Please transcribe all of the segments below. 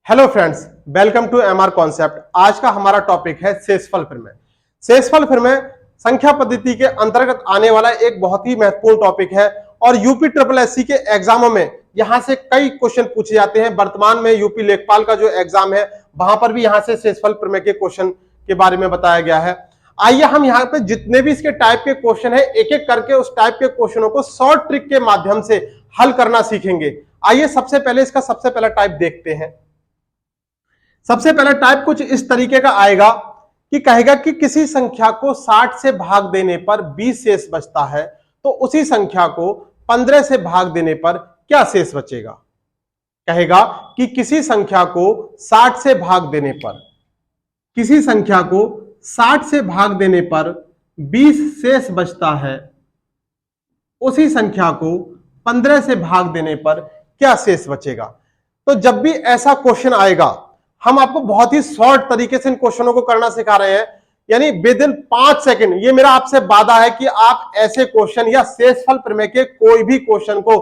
Hello friends, welcome to MR concept. आज का हमारा टॉपिक है शेषफल प्रमेय। शेषफल प्रमेय संख्या पद्धति के अंतर्गत आने वाला एक बहुत ही महत्वपूर्ण टॉपिक है और यूपी ट्रिपल एससी के एग्जामों में यहां से कई क्वेश्चन पूछे जाते हैं। वर्तमान में यूपी लेखपाल का जो एग्जाम है वहां पर भी यहां से शेषफल प्रमेय के क्वेश्चन के बारे में बताया गया है। आइए हम यहाँ पे जितने भी इसके टाइप के क्वेश्चन है एक एक करके उस टाइप के क्वेश्चनों को शॉर्ट ट्रिक के माध्यम से हल करना सीखेंगे। आइए सबसे पहले इसका सबसे पहला टाइप देखते हैं। सबसे पहला टाइप कुछ इस तरीके का आएगा कि कहेगा कि किसी संख्या को 60 से भाग देने पर 20 शेष बचता है, तो उसी संख्या को 15 से भाग देने पर क्या शेष बचेगा। कहेगा कि किसी संख्या को 60 से भाग देने पर, किसी संख्या को 60 से भाग देने पर 20 शेष बचता है, उसी संख्या को 15 से भाग देने पर क्या शेष बचेगा। तो जब भी ऐसा क्वेश्चन आएगा हम आपको बहुत ही शॉर्ट तरीके से इन क्वेश्चनों को करना सिखा रहे हैं, यानी विद इन 5 सेकंड। ये मेरा आपसे वादा है कि आप ऐसे क्वेश्चन या शेषफल प्रमेय के कोई भी क्वेश्चन को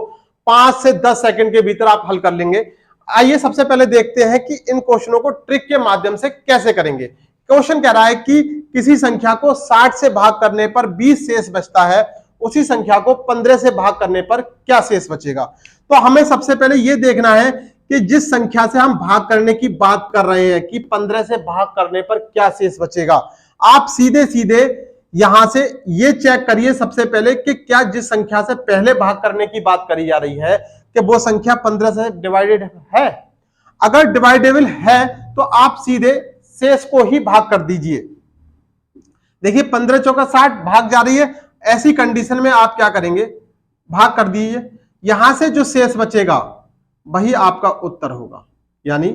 5 से 10 सेकंड के भीतर आप हल कर लेंगे। आइए सबसे पहले देखते हैं कि इन क्वेश्चनों को ट्रिक के माध्यम से कैसे करेंगे। क्वेश्चन कह रहा है कि किसी संख्या को 60 से भाग करने पर 20 शेष बचता है, उसी संख्या को 15 से भाग करने पर क्या शेष बचेगा। तो हमें सबसे पहले यह देखना है कि जिस संख्या से हम भाग करने की बात कर रहे हैं कि 15 से भाग करने पर क्या शेष बचेगा, आप सीधे सीधे यहां से ये चेक करिए सबसे पहले कि क्या जिस संख्या से पहले भाग करने की बात करी जा रही है कि वो संख्या 15 से डिवाइडेड है। अगर डिवाइडेबल है तो आप सीधे शेष को ही भाग कर दीजिए। देखिए 15 चौका 60 भाग जा रही है, ऐसी कंडीशन में आप क्या करेंगे, भाग कर दीजिए। यहां से जो शेष बचेगा वही आपका उत्तर होगा। यानी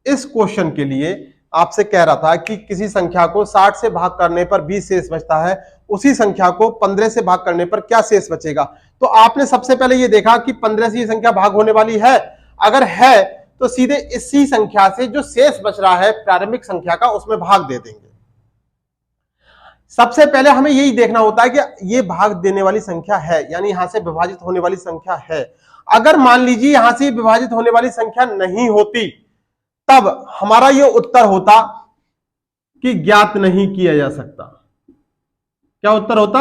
इस क्वेश्चन के लिए आपसे कह रहा था कि किसी संख्या को 60 से भाग करने पर 20 शेष बचता है, उसी संख्या को 15 से भाग करने पर क्या शेष बचेगा। तो आपने सबसे पहले ये देखा कि 15 से ये संख्या भाग होने वाली है। अगर है तो सीधे इसी संख्या से जो शेष बच रहा है प्रारंभिक संख्या का, उसमें भाग दे देंगे। सबसे पहले हमें यही देखना होता है कि ये भाग देने वाली संख्या है, यानी यहां से विभाजित होने वाली संख्या है। अगर मान लीजिए यहां से विभाजित होने वाली संख्या नहीं होती, तब हमारा यह उत्तर होता कि ज्ञात नहीं किया जा सकता। क्या उत्तर होता?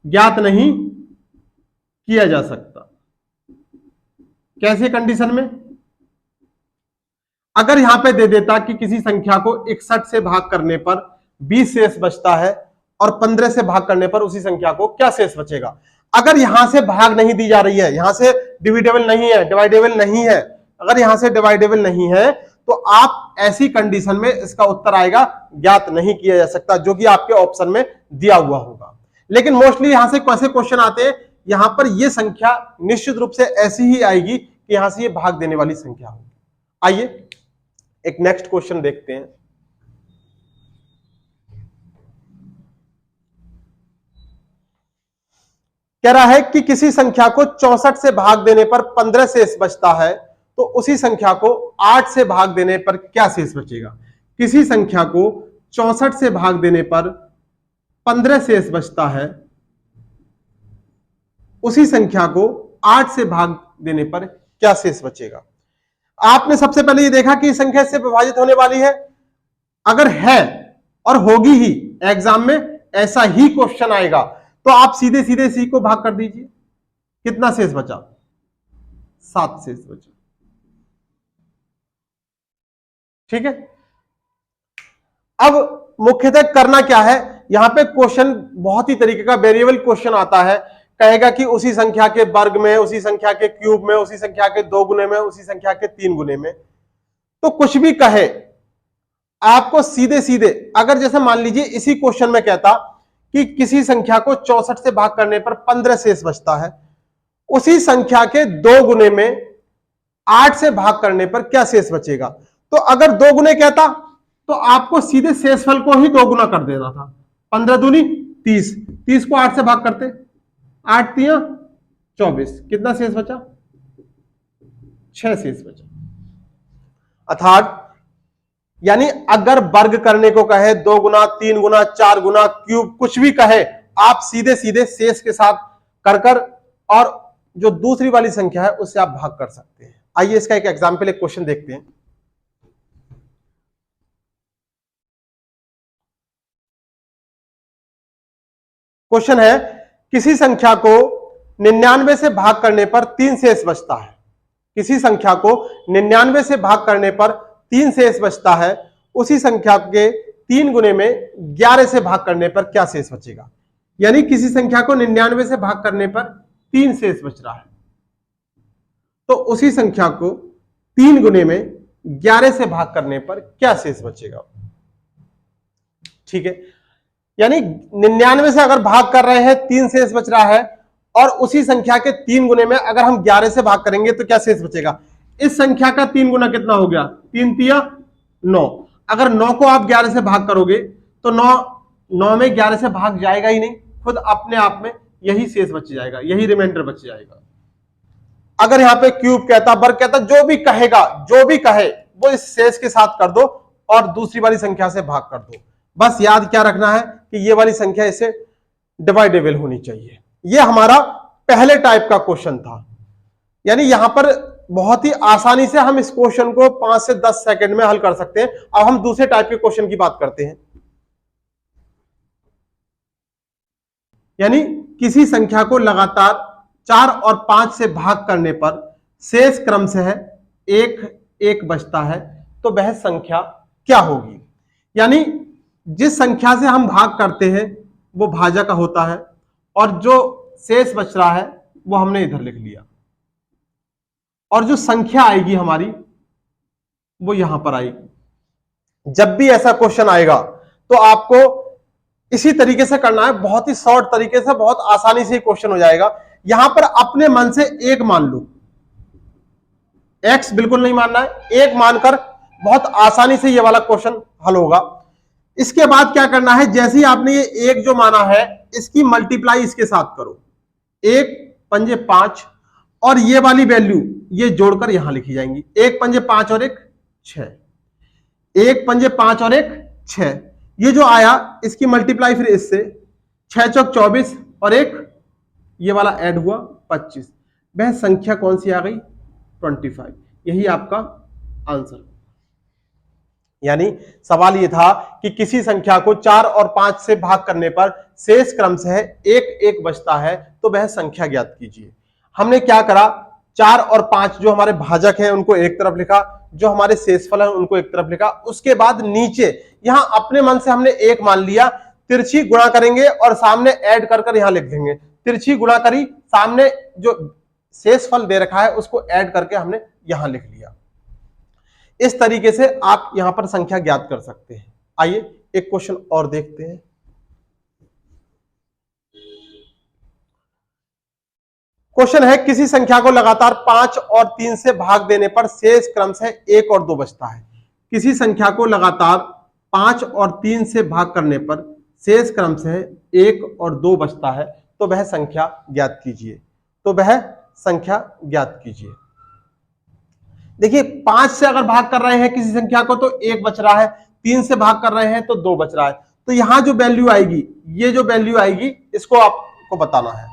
ज्ञात नहीं किया जा सकता। कैसे कंडीशन में? अगर यहां पे दे देता कि किसी संख्या को 61 से भाग करने पर 20 शेष बचता है और 15 से भाग करने पर उसी संख्या को क्या शेष बचेगा। अगर यहां से भाग नहीं दी जा रही है, यहां से डिविडेबल नहीं है, डिवाइडेबल नहीं है, अगर यहां से डिवाइडेबल नहीं है तो आप ऐसी कंडीशन में इसका उत्तर आएगा ज्ञात नहीं किया जा सकता, जो कि आपके ऑप्शन में दिया हुआ होगा। लेकिन मोस्टली यहां से कैसे क्वेश्चन आते हैं, यहां पर यह संख्या निश्चित रूप से ऐसी ही आएगी कि यहां से ये भाग देने वाली संख्या होगी। आइए एक नेक्स्ट क्वेश्चन देखते हैं। कह रहा है कि किसी संख्या को 64 से भाग देने पर 15 शेष बचता है, तो उसी संख्या को 8 से भाग देने पर क्या शेष बचेगा। किसी संख्या को 64 से भाग देने पर 15 शेष बचता है, उसी संख्या को 8 से भाग देने पर क्या शेष बचेगा। आपने सबसे पहले ये देखा कि संख्या से विभाजित होने वाली है। अगर है और होगी ही, एग्जाम में ऐसा ही क्वेश्चन आएगा, तो आप सीधे सीधे सी को भाग कर दीजिए। कितना शेष बचा? 7 शेष बचा। ठीक है। अब मुख्यतः करना क्या है, यहां पे क्वेश्चन बहुत ही तरीके का वेरिएबल क्वेश्चन आता है। कहेगा कि उसी संख्या के वर्ग में, उसी संख्या के क्यूब में, उसी संख्या के 2 गुने में, उसी संख्या के 3 गुने में। तो कुछ भी कहे, आपको सीधे सीधे, अगर जैसे मान लीजिए इसी क्वेश्चन में कहता कि किसी संख्या को 64 से भाग करने पर 15 शेष बचता है, उसी संख्या के 2 गुने में 8 से भाग करने पर क्या शेष बचेगा। तो अगर 2 गुने कहता तो आपको सीधे शेषफल को ही 2 गुना कर देना था। 15 दूनी 30, 30 को 8 से भाग करते, 8 तिया 24, कितना शेष बचा? 6 शेष बचा। अर्थात यानी अगर वर्ग करने को कहे, 2 गुना, 3 गुना, 4 गुना, क्यूब, कुछ भी कहे, आप सीधे सीधे शेष के साथ कर और जो दूसरी वाली संख्या है उससे आप भाग कर सकते हैं। आइए इसका एक एग्जाम्पल, एक क्वेश्चन देखते हैं। क्वेश्चन है किसी संख्या को 99 से भाग करने पर 3 शेष बचता है। किसी संख्या को 99 से भाग करने पर 3 शेष बचता है, उसी संख्या के 3 गुने में 11 से भाग करने पर क्या शेष बचेगा। यानी किसी संख्या को 99 से भाग करने पर 3 शेष बच रहा है, तो उसी संख्या को 3 गुने में 11 से भाग करने पर क्या शेष बचेगा। ठीक है, यानी 99 से अगर भाग कर रहे हैं 3 शेष बच रहा है, और उसी संख्या के 3 गुने में अगर हम 11 से भाग करेंगे तो क्या शेष बचेगा। इस संख्या का 3 गुना कितना हो गया, 3 तिया 9। अगर 9 को आप 11 से भाग करोगे तो 9 में 11 से भाग जाएगा ही नहीं, खुद अपने आप में यही शेष बच जाएगा, यही रिमाइंडर बच जाएगा। अगर यहाँ पे क्यूब कहता, वर्ग कहता, जो भी कहेगा, जो भी कहे वो इस शेष के साथ कर दो और दूसरी वाली संख्या से भाग कर दो। बस याद क्या रखना है कि ये वाली संख्या इसे डिवाइडेबल होनी चाहिए। ये हमारा पहले टाइप का क्वेश्चन था। यानी यहां पर बहुत ही आसानी से हम इस क्वेश्चन को 5 से 10 सेकंड में हल कर सकते हैं। अब हम दूसरे टाइप के क्वेश्चन की बात करते हैं। यानी किसी संख्या को लगातार 4 और 5 से भाग करने पर शेष क्रम से है 1 1 बचता है, तो वह संख्या क्या होगी। यानी जिस संख्या से हम भाग करते हैं वो भाजक होता है, और जो शेष बच रहा है वो हमने इधर लिख लिया, और जो संख्या आएगी हमारी वो यहां पर आएगी। जब भी ऐसा क्वेश्चन आएगा तो आपको इसी तरीके से करना है, बहुत ही शॉर्ट तरीके से, बहुत आसानी से क्वेश्चन हो जाएगा। यहां पर अपने मन से 1 मान लो, x बिल्कुल नहीं मानना है, 1 मानकर बहुत आसानी से ये वाला क्वेश्चन हल होगा। इसके बाद क्या करना है, जैसे ही आपने ये 1 जो माना है इसकी मल्टीप्लाई इसके साथ करो, 1 पंजे 5, और ये वाली वैल्यू ये जोड़कर यहां लिखी जाएंगी। 1 पंजे 5 और 1 6, 1 पंजे 5 और 1 6, ये जो आया इसकी मल्टीप्लाई फिर इससे 6 चौक 24 और 1 ये वाला ऐड हुआ 25। वह संख्या कौन सी आ गई, 25। यही आपका आंसर। यानी सवाल यह था कि किसी संख्या को 4 और 5 से भाग करने पर शेष क्रम से है 1 1 बचता है, तो वह संख्या ज्ञात कीजिए। हमने क्या करा, 4 और 5 जो हमारे भाजक हैं उनको एक तरफ लिखा, जो हमारे शेषफल हैं उनको एक तरफ लिखा। उसके बाद नीचे यहां अपने मन से हमने 1 मान लिया, तिरछी गुणा करेंगे और सामने ऐड कर यहां लिख देंगे। तिरछी गुणा करी, सामने जो शेषफल दे रखा है उसको ऐड करके हमने यहां लिख लिया। इस तरीके से आप यहां पर संख्या ज्ञात कर सकते हैं। आइए एक क्वेश्चन और देखते हैं। क्वेश्चन है किसी संख्या को लगातार 5 और 3 से भाग देने पर शेष क्रम से 1 और 2 बचता है। किसी संख्या को लगातार 5 और 3 से भाग करने पर शेष क्रम से 1 और 2 बचता है, तो वह संख्या ज्ञात कीजिए। तो वह संख्या ज्ञात कीजिए। देखिए 5 से अगर भाग कर रहे हैं किसी संख्या को तो 1 बच रहा है, 3 से भाग कर रहे हैं तो 2 बच रहा है। तो यहां जो वैल्यू आएगी, ये जो वैल्यू आएगी इसको आपको बताना है।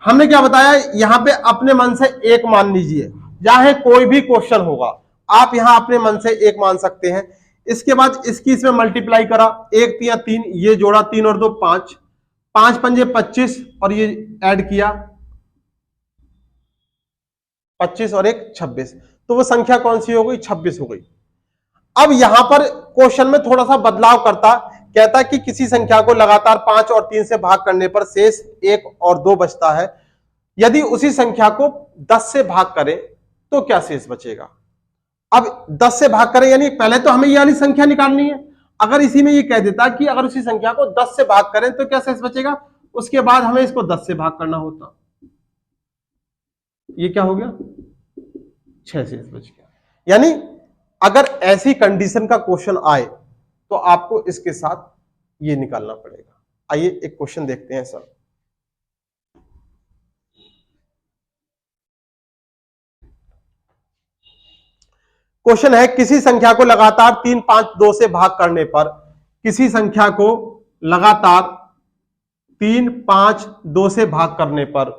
हमने क्या बताया, यहां पे अपने मन से 1 मान लीजिए, चाहे कोई भी क्वेश्चन होगा आप यहां अपने मन से 1 मान सकते हैं। इसके बाद इसकी इसमें मल्टीप्लाई करा, 1 3 3, ये जोड़ा 3 और 2 5, 5 पंजे 25 और ये ऐड किया 25 और 1 26, तो वो संख्या कौन सी हो गई, 26 हो गई। अब यहां पर क्वेश्चन में थोड़ा सा बदलाव करता, कहता कि किसी संख्या को लगातार 5 और 3 से भाग करने पर शेष 1 और 2 बचता है। यदि उसी संख्या को 10 से भाग करें तो क्या शेष बचेगा। अब 10 से भाग करें यानी पहले तो हमें ये वाली संख्या निकालनी है। अगर इसी में ये कह देता कि अगर उसी संख्या को 10 से भाग करें तो क्या शेष बचेगा, उसके बाद हमें इसको 10 से भाग करना होता, ये क्या हो गया, 6 शेष बच गया। यानी अगर ऐसी कंडीशन का क्वेश्चन आए तो आपको इसके साथ ये निकालना पड़ेगा। आइए एक क्वेश्चन देखते हैं सर। क्वेश्चन है किसी संख्या को लगातार 3 5 2 से भाग करने पर, किसी संख्या को लगातार 3 5 2 से भाग करने पर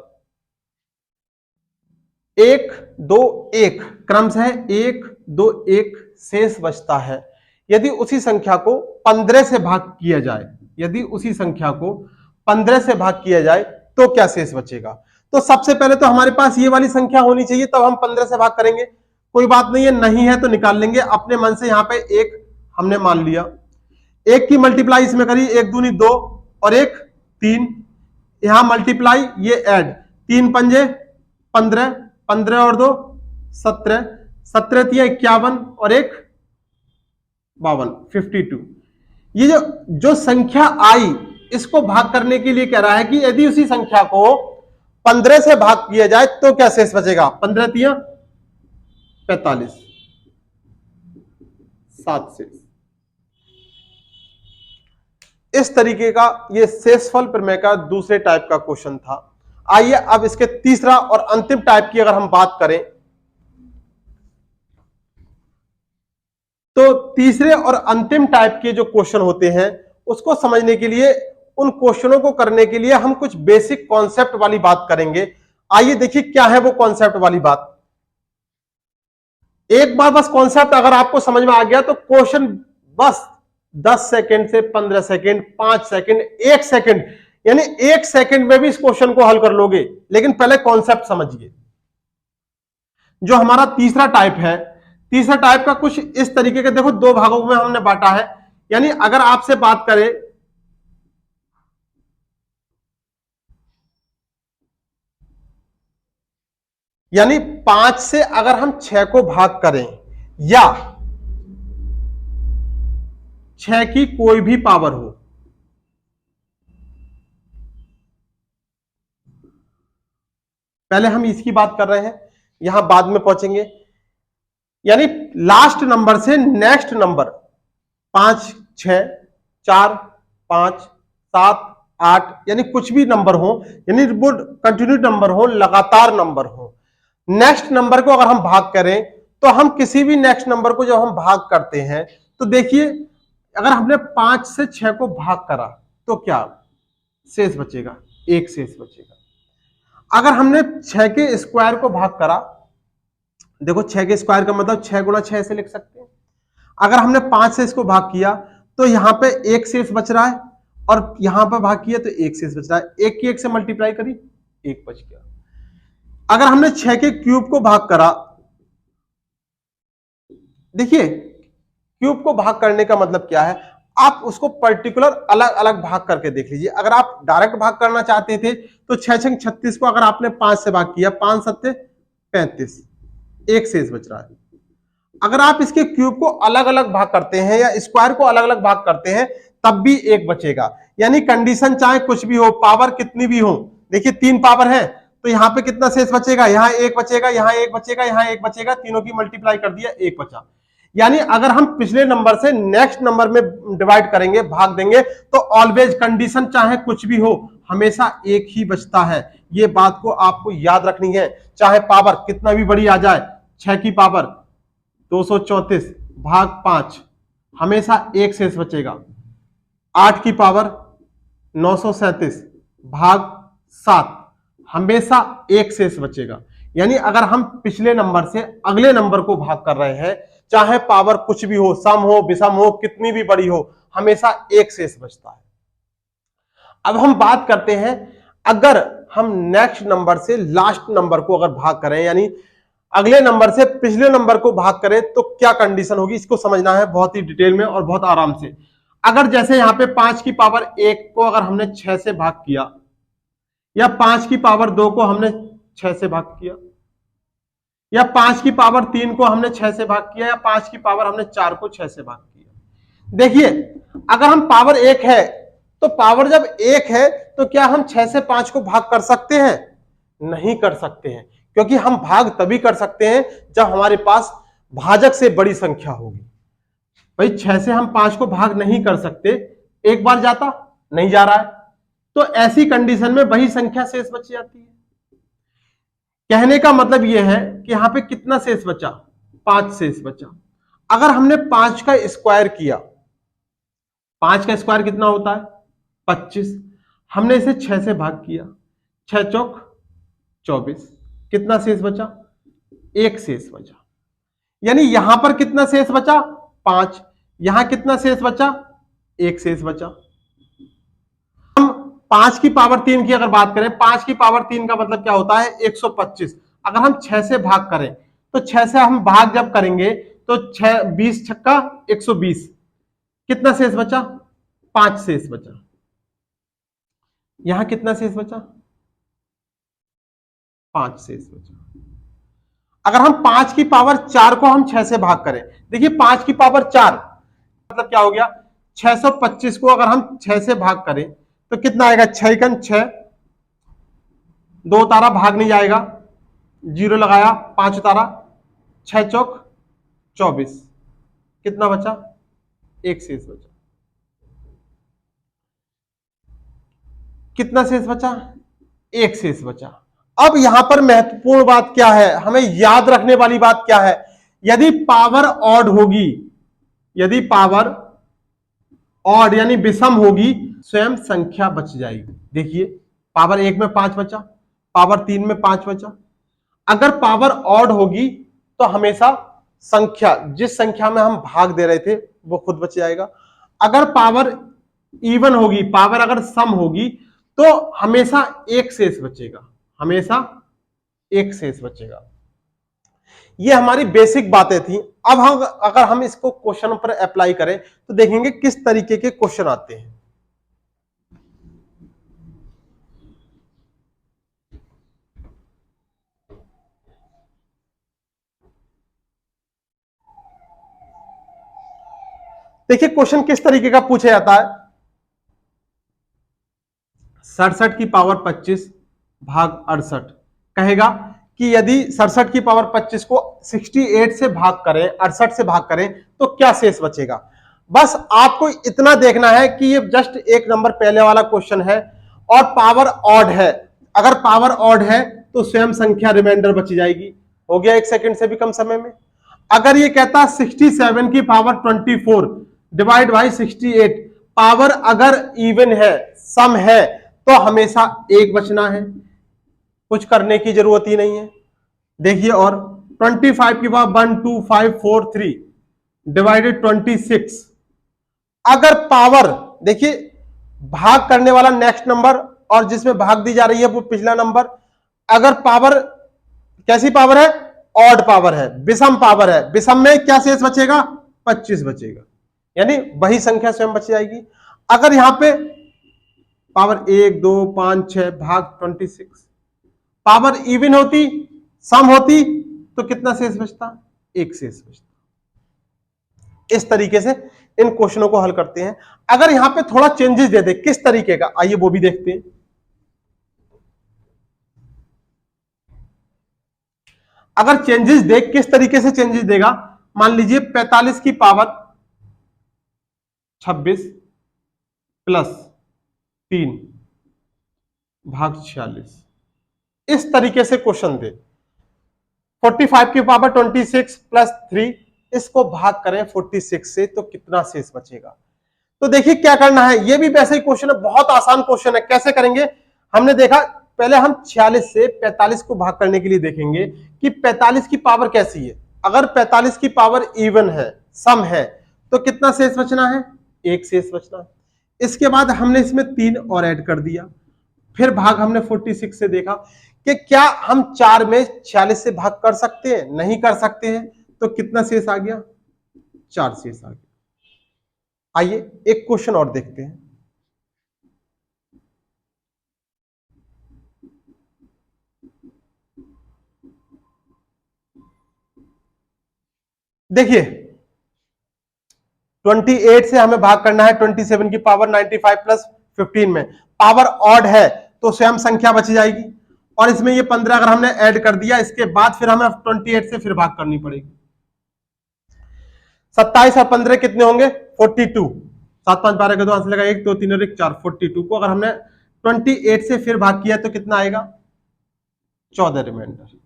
1 2 1 क्रम से 1 2 1 शेष बचता है। यदि उसी संख्या को 15 से भाग किया जाए, यदि उसी संख्या को 15 से भाग किया जाए तो क्या शेष बचेगा। तो सबसे पहले तो हमारे पास ये वाली संख्या होनी चाहिए, तब हम 15 से भाग करेंगे। कोई बात नहीं है, नहीं है तो निकाल लेंगे अपने मन से। यहां पे एक हमने मान लिया, एक की मल्टीप्लाई इसमें करी, एक दूनी 2 और एक 3, यहां मल्टीप्लाई ये ऐड, 3 पंजे 15, 15 और 2 17, 17 तिया 51 और एक 52, 52। ये जो संख्या आई इसको भाग करने के लिए कह रहा है कि यदि उसी संख्या को 15 से भाग किया जाए तो क्या शेष बचेगा। 15 तिया 45, 7 शेष। इस तरीके का ये शेषफल प्रमेय का दूसरे टाइप का क्वेश्चन था। आइए अब इसके तीसरा और अंतिम टाइप की अगर हम बात करें तो तीसरे और अंतिम टाइप के जो क्वेश्चन होते हैं उसको समझने के लिए, उन क्वेश्चनों को करने के लिए हम कुछ बेसिक कॉन्सेप्ट वाली बात करेंगे। आइए देखिए क्या है वो कॉन्सेप्ट वाली बात। एक बार बस कॉन्सेप्ट अगर आपको समझ में आ गया तो क्वेश्चन बस 10 सेकंड से 15 सेकंड, 5 सेकंड, 1 सेकंड, यानी 1 सेकंड में भी इस क्वेश्चन को हल कर लोगे। लेकिन पहले कॉन्सेप्ट समझिए। जो हमारा तीसरा टाइप है, तीसरा टाइप का कुछ इस तरीके के, देखो 2 भागों में हमने बांटा है। यानी अगर आपसे बात करें, यानी 5 से अगर हम 6 को भाग करें या 6 की कोई भी पावर हो, पहले हम इसकी बात कर रहे हैं, यहां बाद में पहुंचेंगे। यानी लास्ट नंबर से नेक्स्ट नंबर 5, 6, 4, 5, 7, 8, यानी कुछ भी नंबर हो, यानी वो कंटिन्यू नंबर हो, लगातार नंबर हो। नेक्स्ट नंबर को अगर हम भाग करें तो हम किसी भी नेक्स्ट नंबर को जब हम भाग करते हैं तो देखिए, अगर हमने 5 से 6 को भाग करा तो क्या शेष बचेगा, 1 शेष बचेगा। अगर हमने 6 के स्क्वायर को भाग करा, देखो 6 के स्क्वायर का मतलब 6 गुणा 6 से लिख सकते हैं। अगर हमने 5 से इसको भाग किया तो यहां पे 1 शेष बच रहा है, और यहां पर भाग किया तो 1 शेष बच रहा है। 1 की 1 से मल्टीप्लाई करी, 1 बच गया। अगर हमने 6 के क्यूब को भाग करा, देखिए क्यूब को भाग करने का मतलब क्या है, आप उसको पर्टिकुलर अलग अलग भाग करके देख लीजिए। अगर आप डायरेक्ट भाग करना चाहते थे तो 6 6 36 को अगर आपने 5 से भाग किया, 5 7 35, 1 शेष बच रहा है। अगर आप इसके क्यूब को अलग अलग भाग करते हैं या स्क्वायर को अलग अलग भाग करते हैं तब भी 1 बचेगा। यानी कंडीशन चाहे कुछ भी हो, पावर कितनी भी हो, देखिए 3 पावर है तो यहां पे कितना शेष बचेगा, यहां 1 बचेगा, यहां 1 बचेगा, यहां 1 बचेगा, तीनों की मल्टीप्लाई कर दिया, 1 बचा। यानी अगर हम पिछले नंबर से नेक्स्ट नंबर में डिवाइड करेंगे, भाग देंगे, तो ऑलवेज कंडीशन चाहे कुछ भी हो हमेशा 1 ही बचता है। ये बात को आपको याद रखनी है। चाहे पावर कितना भी बड़ी आ जाए, 6 की पावर 234 भाग 5, हमेशा 1 शेष बचेगा। 8 की पावर 937 भाग 7, हमेशा 1 शेष बचेगा। यानी अगर हम पिछले नंबर से अगले नंबर को भाग कर रहे हैं, चाहे पावर कुछ भी हो, सम हो, विषम हो, कितनी भी बड़ी हो, हमेशा 1 शेष बचता है। अब हम बात करते हैं, अगर हम नेक्स्ट नंबर से लास्ट नंबर को अगर भाग करें, यानी अगले नंबर से पिछले नंबर को भाग करें तो क्या कंडीशन होगी, इसको समझना है बहुत ही डिटेल में और बहुत आराम से। अगर जैसे यहां पे 5 की पावर 1 को अगर हमने 6 से भाग किया, या 5 की पावर 2 को हमने 6 से भाग किया, या 5 की पावर 3 को हमने 6 से भाग किया, या 5 की पावर हमने 4 को 6 से भाग किया। देखिए अगर हम पावर 1 है तो पावर जब 1 है तो क्या हम 6 से 5 को भाग कर सकते हैं, नहीं कर सकते हैं, क्योंकि हम भाग तभी कर सकते हैं जब हमारे पास भाजक से बड़ी संख्या होगी। भाई 6 से हम 5 को भाग नहीं कर सकते, एक बार जाता, नहीं जा रहा है, तो ऐसी कंडीशन में वही संख्या शेष बच जाती है। कहने का मतलब यह है कि यहां पे कितना शेष बचा, 5 शेष बचा। अगर हमने 5 का स्क्वायर किया, 5 का स्क्वायर कितना होता है 25, हमने इसे 6 से भाग किया, 6 चौक 24, कितना शेष बचा, 1 शेष बचा। यानी यहां पर कितना शेष बचा 5, यहां कितना शेष बचा, 1 शेष बचा। हम 5 की पावर 3 की अगर बात करें, 5 की पावर 3 का मतलब क्या होता है 125। अगर हम 6 से भाग करें तो 6 से हम भाग जब करेंगे तो 6 20 छक्का 120, कितना शेष बचा 5 शेष बचा। यहां कितना शेष बचा 5 शेष बचा। अगर हम 5 की पावर 4 को हम 6 से भाग करें, देखिए 5 की पावर 4 मतलब क्या हो गया 625 को अगर हम 6 से भाग करें तो कितना आएगा 6 कन 6, 2 तारा भाग नहीं जाएगा, 0 लगाया, 5 तारा, 6 चौक 24, कितना बचा 1 शेष बचा। कितना शेष बचा 1 शेष बचा। अब यहां पर महत्वपूर्ण बात क्या है, हमें याद रखने वाली बात क्या है, यदि पावर ऑड होगी, यदि पावर ऑड यानी विषम होगी, स्वयं संख्या बच जाएगी। देखिए पावर 1 में 5 बचा, पावर 3 में 5 बचा। अगर पावर ऑड होगी तो हमेशा संख्या, जिस संख्या में हम भाग दे रहे थे वो खुद बच जाएगा। अगर पावर इवन होगी, पावर अगर सम होगी तो हमेशा 1 शेष बचेगा, हमेशा 1 शेष बचेगा। ये हमारी बेसिक बातें थी। अब हम अगर हम इसको क्वेश्चन पर अप्लाई करें तो देखेंगे किस तरीके के क्वेश्चन आते हैं। देखिए क्वेश्चन किस तरीके का पूछा जाता है, 67 की पावर 25 भाग 68 कहेगा कि यदि 67 की पावर 25 को 68 से भाग करें, 68 से भाग करें तो क्या शेष बचेगा। बस आपको इतना देखना है कि ये जस्ट एक नंबर पहले वाला क्वेश्चन है और पावर ऑड है। अगर पावर ऑड है तो स्वयं संख्या रिमाइंडर बच जाएगी, हो गया 1 सेकंड से भी कम समय में। अगर ये कहता 67 की पावर 24 डिवाइड बाई 68, पावर अगर इवन है, सम है, तो हमेशा 1 बचना है, कुछ करने की जरूरत ही नहीं है। देखिए और 25 की पावर 12543 डिवाइडेड 26, अगर पावर, देखिए भाग करने वाला नेक्स्ट नंबर और जिसमें भाग दी जा रही है वो पिछला नंबर। अगर पावर कैसी पावर है, ऑड पावर है, विषम पावर है, विषम में क्या शेष बचेगा 25 बचेगा, यानी वही संख्या स्वयं बच जाएगी। अगर यहां पे पावर 1 2 5 6 भाग 26, पावर इवन होती, सम होती तो कितना शेष बचता 1 शेष बचता। इस तरीके से इन क्वेश्चनों को हल करते हैं। अगर यहां पे थोड़ा चेंजेस दे दे किस तरीके का, आइए वो भी देखते हैं। अगर चेंजेस देख किस तरीके से चेंजेस देगा, मान लीजिए 45 की पावर 26 प्लस 3 भाग 46, इस तरीके से क्वेश्चन दे। 45 की पावर 26 प्लस 3, इसको भाग करें 46 से तो कितना शेष बचेगा। तो देखिए क्या करना है, ये भी वैसे ही क्वेश्चन है, बहुत आसान क्वेश्चन है। कैसे करेंगे, हमने देखा पहले हम 46 से 45 को भाग करने के लिए देखेंगे कि 45 की पावर कैसी है। अगर 45 की पावर इवन है, सम है, तो कितना शेष बचना है 1 शेष बचना है। इसके बाद हमने इसमें 3 और ऐड कर दिया, फिर भाग हमने 46 से देखा कि क्या हम 4 में 46 से भाग कर सकते हैं, नहीं कर सकते हैं, तो कितना शेष आ गया 4 शेष आ गया। आइए एक क्वेश्चन और देखते हैं। देखिए 28 से हमें भाग करना है 27 की पावर 95 प्लस 15 में, पावर ऑड है तो स्वयं संख्या बच जाएगी, और इसमें ये 15 अगर हमने ऐड कर दिया, इसके बाद फिर हमें 28 से फिर भाग करनी पड़ेगी। 27 और 15 कितने होंगे 42, 7 5 12 के 2 आंसर लगा 1 2 3 और 1 4, 42 को अगर हमने 28 से फिर भाग किया तो कितना आएगा 14 रिमाइंडर,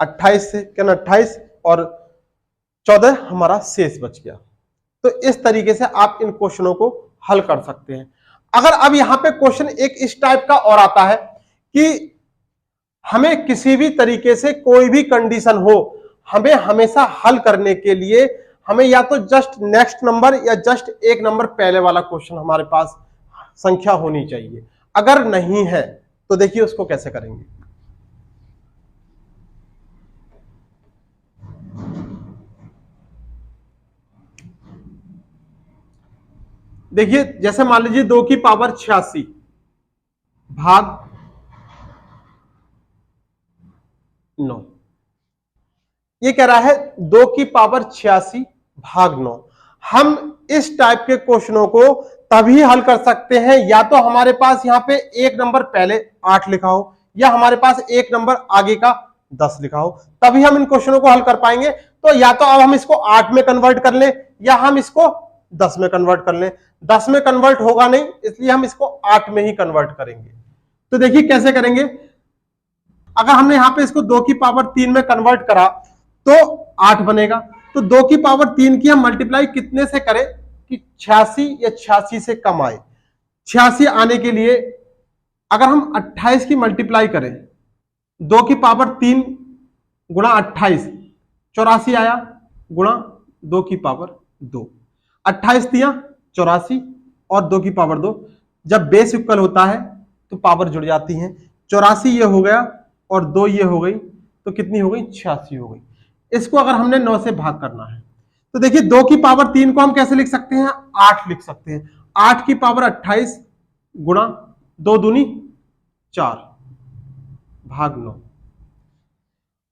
28 से क्या 28 और 14 हमारा शेष बच गया। तो इस तरीके से आप इन क्वेश्चनों को हल कर सकते हैं। अगर अब यहां पे क्वेश्चन एक इस टाइप का और आता है कि हमें किसी भी तरीके से कोई भी कंडीशन हो, हमें हमेशा हल करने के लिए हमें या तो जस्ट नेक्स्ट नंबर या जस्ट एक नंबर पहले वाला क्वेश्चन हमारे पास संख्या होनी चाहिए। अगर नहीं है तो देखिए उसको कैसे करेंगे। देखिए जैसे मान लीजिए 2 की पावर 86 भाग 9, ये कह रहा है 2 की पावर 86 भाग 9। हम इस टाइप के क्वेश्चनों को तभी हल कर सकते हैं या तो हमारे पास यहां पे एक नंबर पहले 8 लिखा हो या हमारे पास एक नंबर आगे का 10 लिखा हो, तभी हम इन क्वेश्चनों को हल कर पाएंगे। तो या तो अब हम इसको 8 में कन्वर्ट कर लें या हम इसको 10 में कन्वर्ट कर लें। 10 में कन्वर्ट होगा नहीं, इसलिए हम इसको 8 में ही कन्वर्ट करेंगे। तो देखिए कैसे करेंगे। अगर हमने यहां पे इसको 2 की पावर 3 में कन्वर्ट करा तो 8 बनेगा। तो 2 की पावर 3 की हम मल्टीप्लाई कितने से करें कि 86 या 86 से कम आए। 86 आने के लिए अगर हम 28 की मल्टीप्लाई करें, 2 की पावर 3 गुणा 28, 84 आया, गुणा 2 की पावर 2, 28 दिया 84 और 2 की पावर 2। जब बेस इक्वल होता है तो पावर जुड़ जाती है। 84 ये हो गया और 2 ये हो गई, तो कितनी हो गई 86 हो गई। इसको अगर हमने 9 से भाग करना है तो देखिए 2 की पावर 3 को हम कैसे लिख सकते हैं, 8 लिख सकते हैं। 8 की पावर 28 गुणा 2 दूनी 4 भाग 9।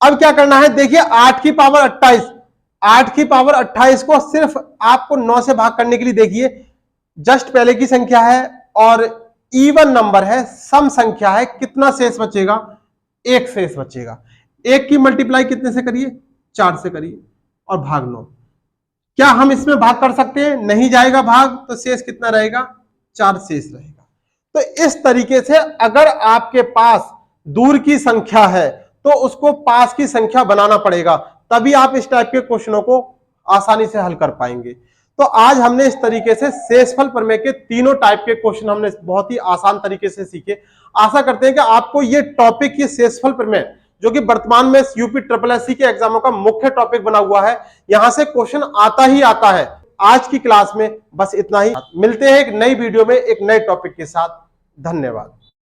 अब क्या करना है, देखिए 8 की पावर 28, 8 की पावर 28 को सिर्फ आपको 9 से भाग करने के लिए देखिए जस्ट पहले की संख्या है और इवन नंबर है, सम संख्या है, कितना शेष बचेगा, 1 शेष बचेगा। 1 की मल्टीप्लाई कितने से करिए, 4 से करिए और भाग 9। क्या हम इसमें भाग कर सकते हैं, नहीं जाएगा भाग, तो शेष कितना रहेगा, 4 शेष रहेगा। तो इस तरीके से अगर आपके पास दूर की संख्या है तो उसको पास की संख्या बनाना पड़ेगा, तभी आप इस टाइप के क्वेश्चनों को आसानी से हल कर पाएंगे। तो आज हमने इस तरीके से शेषफल प्रमेय के तीनों टाइप के क्वेश्चन हमने बहुत ही आसान तरीके से सीखे। आशा करते हैं कि आपको ये टॉपिक, ये शेषफल प्रमेय जो कि वर्तमान में यूपी ट्रिपल एससी के एग्जामों का मुख्य टॉपिक बना हुआ है, यहां से क्वेश्चन आता ही आता है। आज की क्लास में बस इतना ही, मिलते हैं एक नई वीडियो में एक नए टॉपिक के साथ। धन्यवाद।